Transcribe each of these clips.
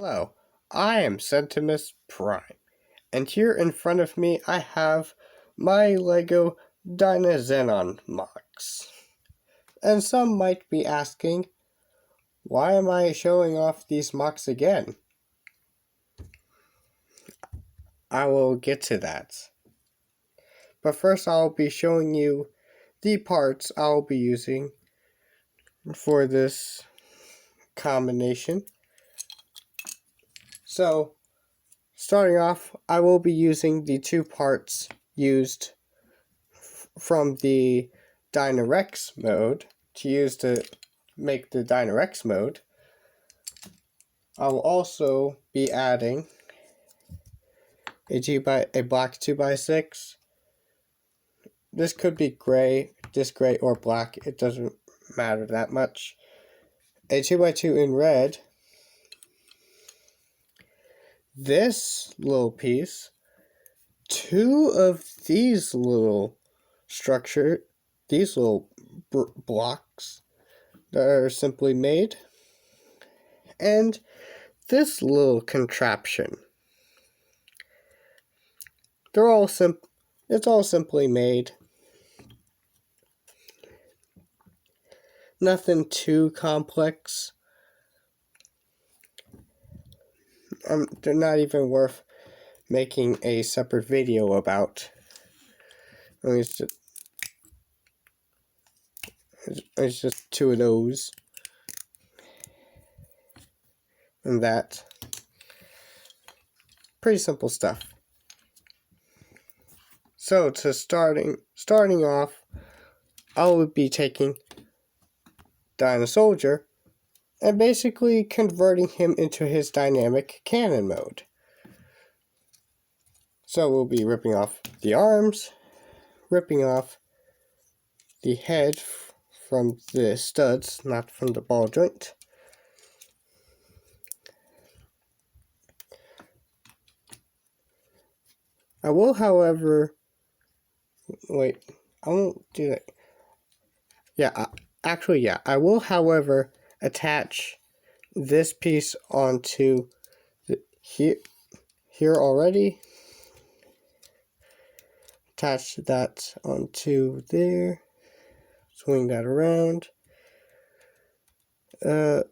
Hello, I am Centimus Prime, and here in front of me I have my LEGO Dynazenon MOCs. And some might be asking, why am I showing off these MOCs again? I will get to that. But first I'll be showing you the parts I'll be using for this combination. So, starting off, I will be using the two parts used from the Dynarex mode to use to make the Dynarex mode. I will also be adding a black 2x6. This could be gray, or black. It doesn't matter that much. A 2x2 in red. This little piece. Two of these little these little blocks that are simply made. And this little contraption. It's all simply made. Nothing too complex. They're not even worth making a separate video about. It's just two of those. And that. Pretty simple stuff. So to starting off, I will be taking Dynasoldier and basically converting him into his dynamic cannon mode. So we'll be ripping off the arms, ripping off the head from the studs, not from the ball joint. I will, however, wait, I won't do that. I will, however, attach this piece onto here already. Attach that onto there. Swing that around. I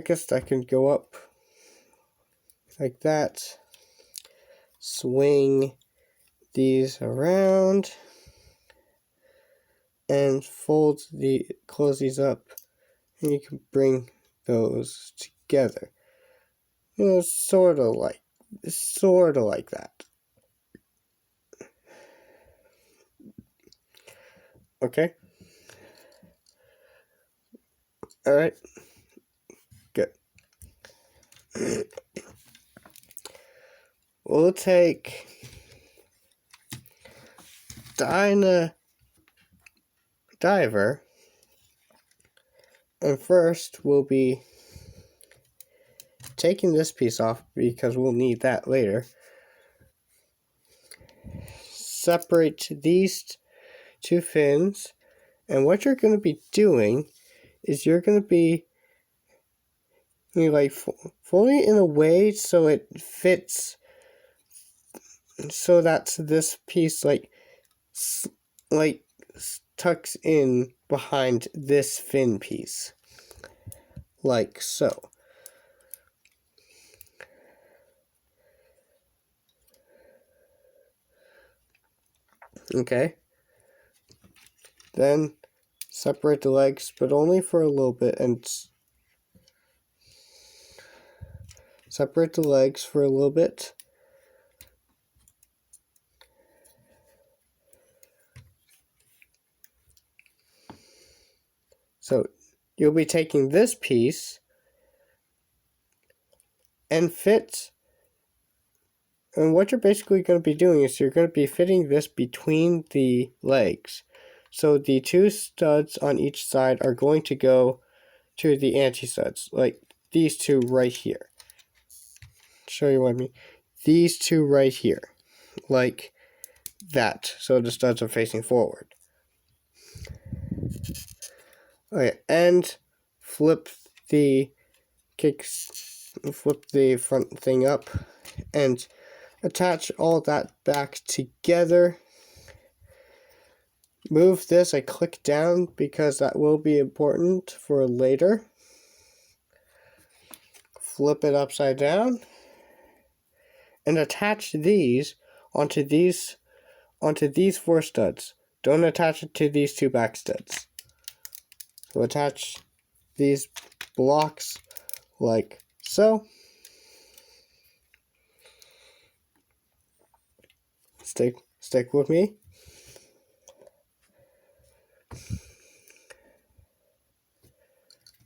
guess I can go up like that. Swing these around and close these up, and you can bring those together. Sort of like that. Okay. All right. Good. We'll take Diver, and first we'll be taking this piece off because we'll need that later. Separate these two fins, and what you're going to be doing is you're going to be folding it in a way so it fits, so that this piece tucks in behind this fin piece, like so. Okay. Then separate the legs, but only for a little bit, and separate the legs for a little bit. So you'll be taking this piece and what you're basically going to be doing is you're going to be fitting this between the legs. So the two studs on each side are going to go to the anti-studs, like these two right here. Show you what I mean. These two right here, like that. So the studs are facing forward. Okay, and flip the flip the front thing up and attach all that back together. Move this a click down because that will be important for later. Flip it upside down and attach these onto these 4 studs. Don't attach it to these 2 back studs. So attach these blocks like so. Stick with me.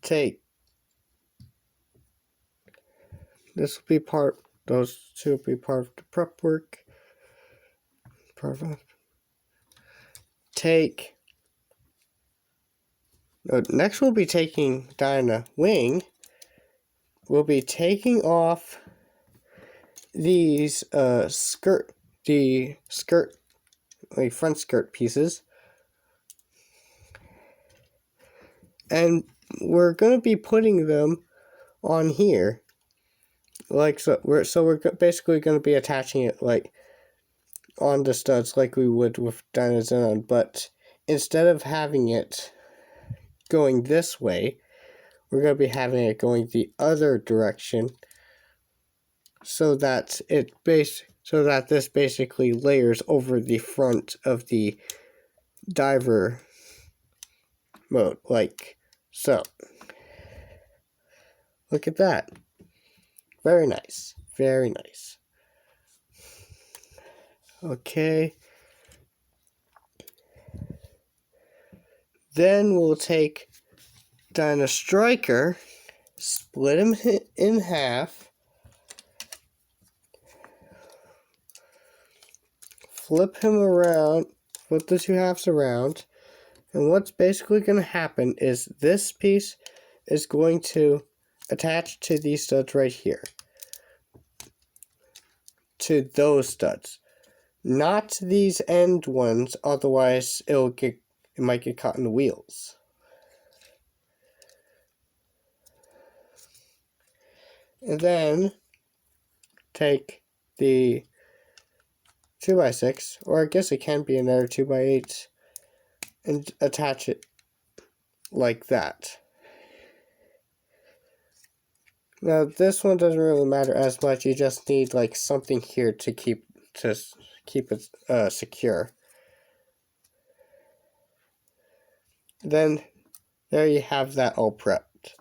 Take this will be part. Those 2 will be part of the prep work. Perfect. Next we'll be taking Dyna Wing. We'll be taking off these front skirt pieces, and we're going to be putting them on here like so. We're basically going to be attaching it like on the studs like we would with Dynazenon, but instead of having it going this way, we're going to be having it going the other direction, so that this basically layers over the front of the diver mode, like so. Look at that. Very nice. Very nice. Okay. Then we'll take Dyna Striker, split him in half, flip him around, flip the 2 halves around, and what's basically going to happen is this piece is going to attach to these studs right here. To those studs. Not these end ones, otherwise it might get caught in the wheels. And then take the 2x6, or I guess it can be another 2x8, and attach it like that. Now this one doesn't really matter as much. You just need like something here to keep it secure. Then there you have that all prepped.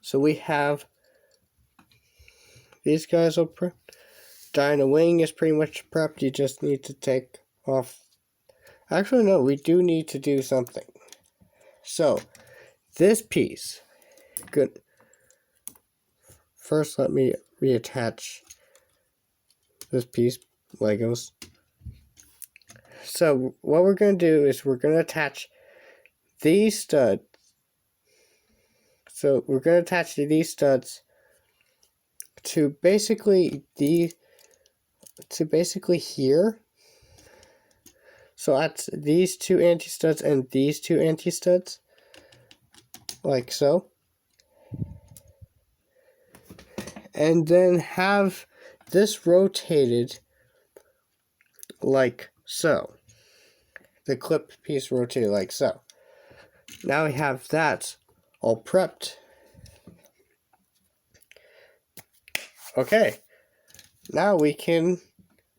So we have these guys all prepped. Dyna Wing is pretty much prepped. You just need to take off. Actually, no, we do need to do something. So this piece, good. First, let me reattach this piece, Legos. So what we're going to do is we're going to attach these studs. So we're going to attach these studs to basically here. So at these 2 anti-studs and these 2 anti-studs, like so. And then have this rotated like so. The clip piece rotated like so. Now we have that all prepped. Okay, now we can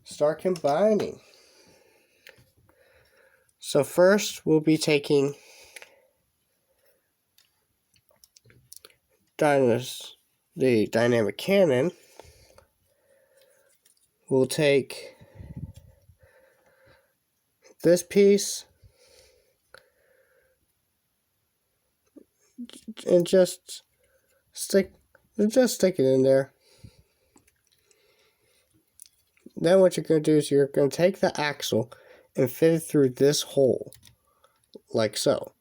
start combining. So first we'll be taking the dynamic cannon. We'll take this piece and just stick it in there. Then what you're going to do is you're going to take the axle and fit it through this hole, like so.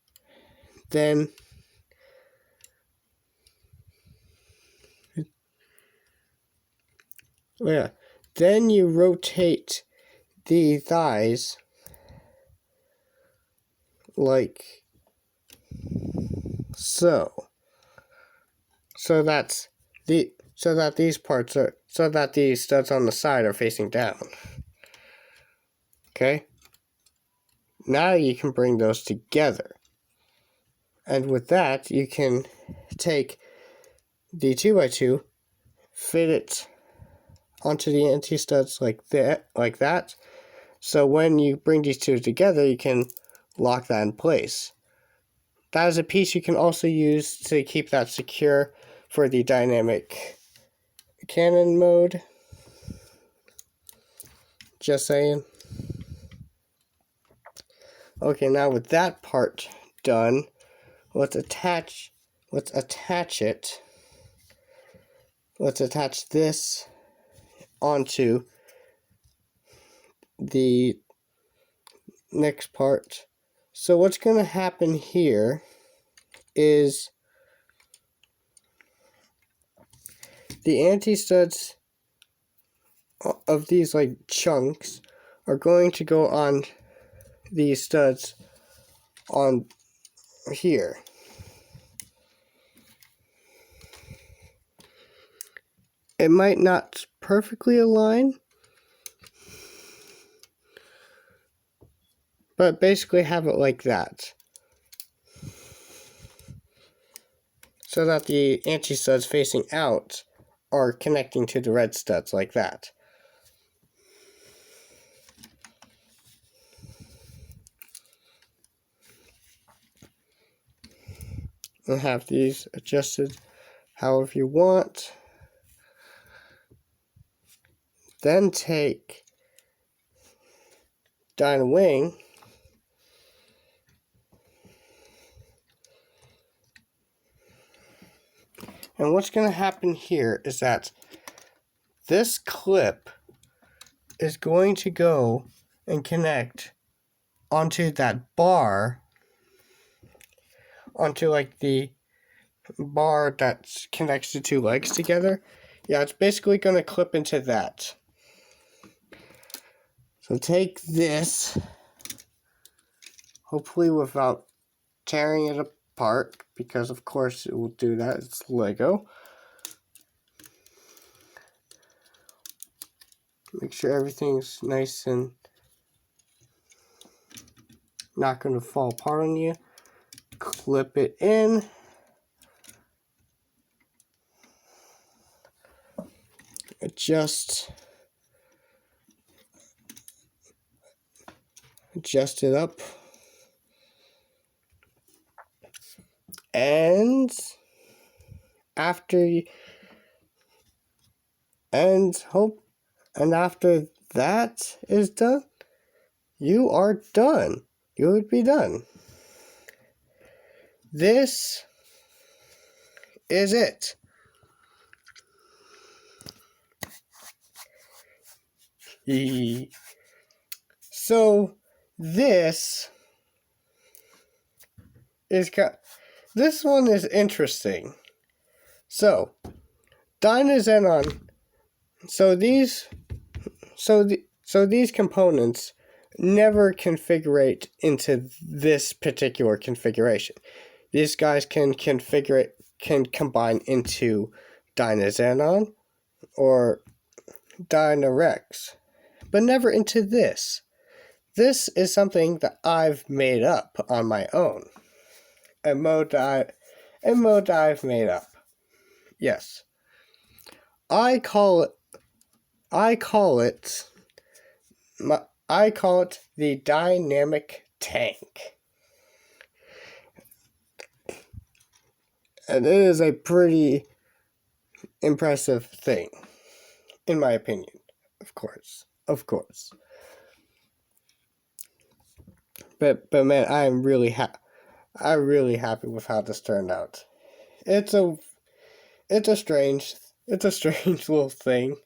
Then then you rotate the thighs like so. so that these studs on the side are facing down. Okay? Now you can bring those together. And with that, you can take the 2x2, fit it onto the anti-studs like that. So when you bring these two together, you can lock that in place. That is a piece you can also use to keep that secure for the dynamic cannon mode. Just saying. Okay, now with that part done, let's attach it. Let's attach this onto the next part. So what's going to happen here is the anti-studs of these like chunks are going to go on these studs on here. It might not perfectly align, but basically have it like that, so that the anti-studs facing out are connecting to the red studs like that. And have these adjusted however you want. Then take Dynawing and what's going to happen here is that this clip is going to go and connect onto that bar, onto like the bar that connects the two legs together. Yeah, it's basically going to clip into that. So take this, hopefully without tearing it apart, because of course it will do that, it's Lego. Make sure everything's nice and not going to fall apart on you. Clip it in. Adjust it up. And after that is done, you are done. You would be done. This is it. So this one is interesting. So Dynazenon. So these components never configure into this particular configuration. These guys can combine into Dynazenon or Dynarex, but never into this. This is something that I've made up on my own. A mode that I've made up. Yes. I call it the dynamic tank. And it is a pretty impressive thing, in my opinion, of course. But man, I'm really happy with how this turned out. It's a strange little thing.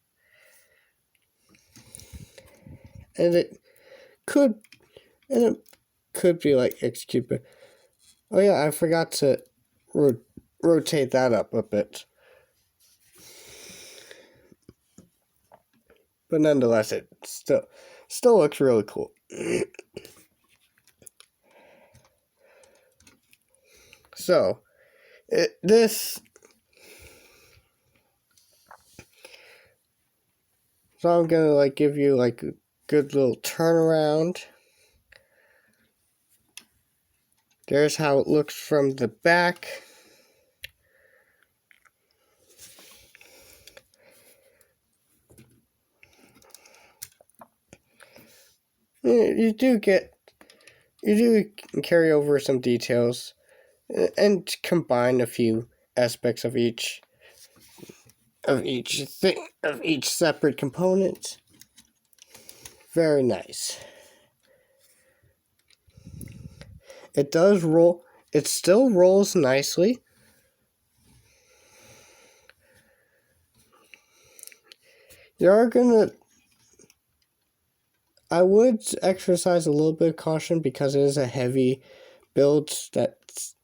And it could be like execute, but oh yeah, I forgot to rotate that up a bit. But nonetheless, it still looks really cool. So, this So I'm gonna like give you like a good little turnaround. There's how it looks from the back. You do carry over some details and combine a few aspects of each separate component. Very nice. It does roll. It still rolls nicely. I would exercise a little bit of caution because it is a heavy build that's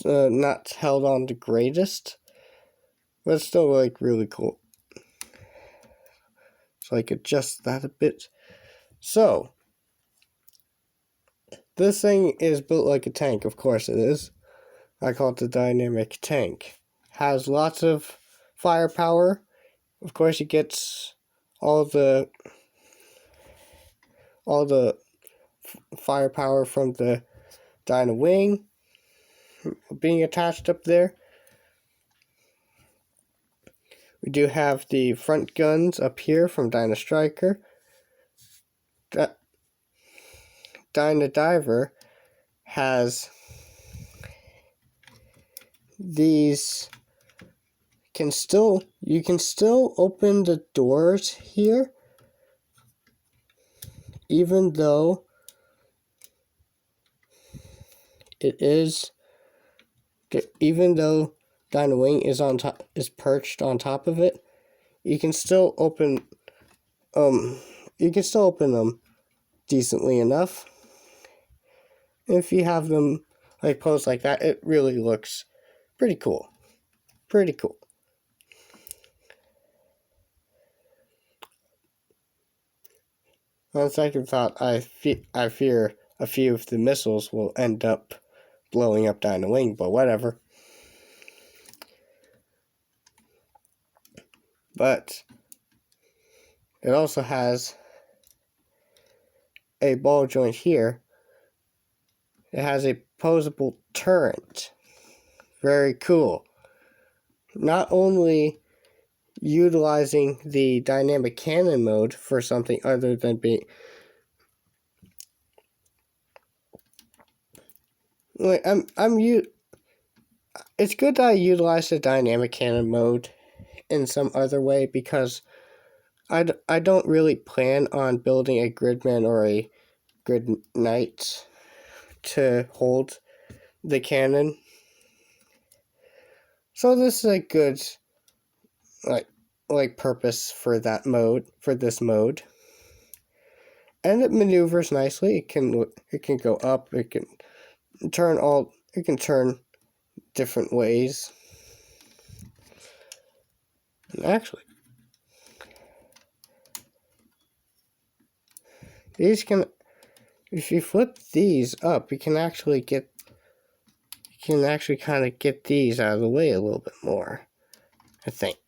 not held on the greatest, but it's still like really cool. So I could adjust that a bit. So this thing is built like a tank, of course it is. I call it the dynamic tank. Has lots of firepower. Of course it gets all the firepower from the Dyna wing being attached up there. We do have the front guns up here from Dyna Striker. Dyna Diver has these. You can still open the doors here, even though Dyna Wing is perched on top of it. You can still open them decently enough. If you have them like posed like that, it really looks pretty cool. Pretty cool. On second thought, I fear a few of the missiles will end up blowing up Dyna Wing, but whatever. But it also has a ball joint here. It has a posable turret. Very cool. Not only utilizing the dynamic cannon mode for something other than being it's good that I utilize the dynamic cannon mode in some other way because I don't really plan on building a gridman or a grid knight to hold the cannon. So this is a good like purpose for that mode, for this mode. And it maneuvers nicely. It can go up, it can turn different ways. And actually, if you flip these up, you can actually kind of get these out of the way a little bit more, I think.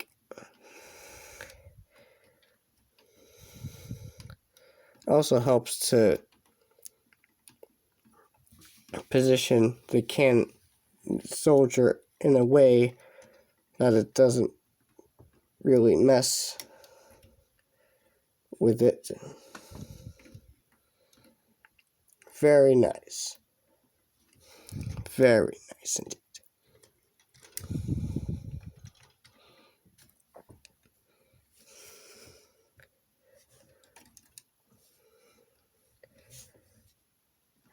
Also helps to position the soldier in a way that it doesn't really mess with it. Very nice. Very nice indeed.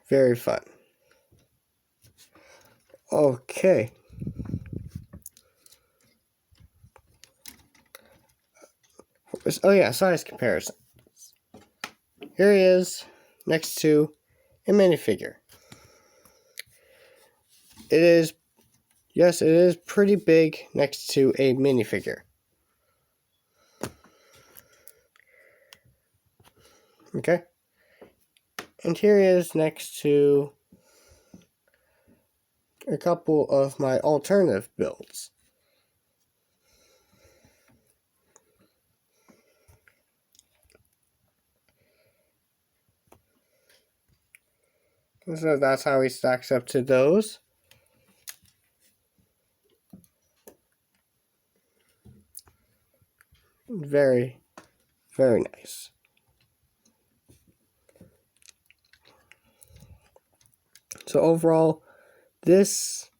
Very fun. Okay. Oh yeah, size comparison. Here he is next to a minifigure. It is pretty big next to a minifigure. Okay. And here he is next to a couple of my alternative builds. So that's how he stacks up to those. Very, very nice. So overall, this,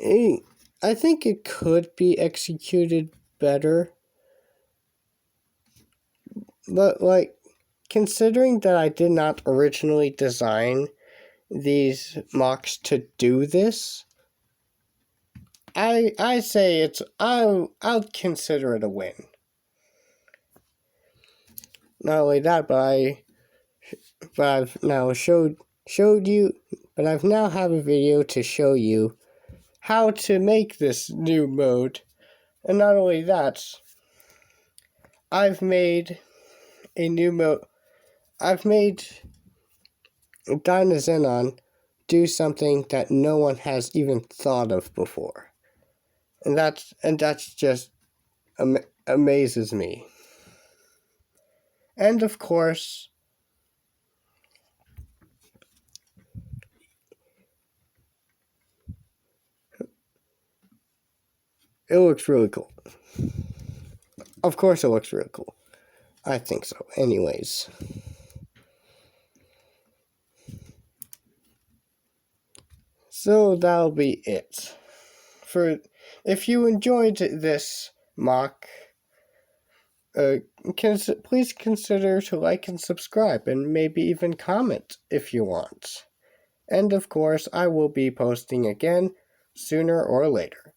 I think it could be executed better. But, like, considering that I did not originally design these MOCs to do this, I say I'll consider it a win. Not only that, but I've now showed you, but I've now have a video to show you how to make this new mode. And not only that, I've made a new mode. I've made Dynazenon do something that no one has even thought of before. And that's just amazes me. And of course, it looks really cool. Of course it looks really cool. I think so. Anyways. So that'll be it. If you enjoyed this mock, please consider to like and subscribe, and maybe even comment if you want. And of course, I will be posting again sooner or later.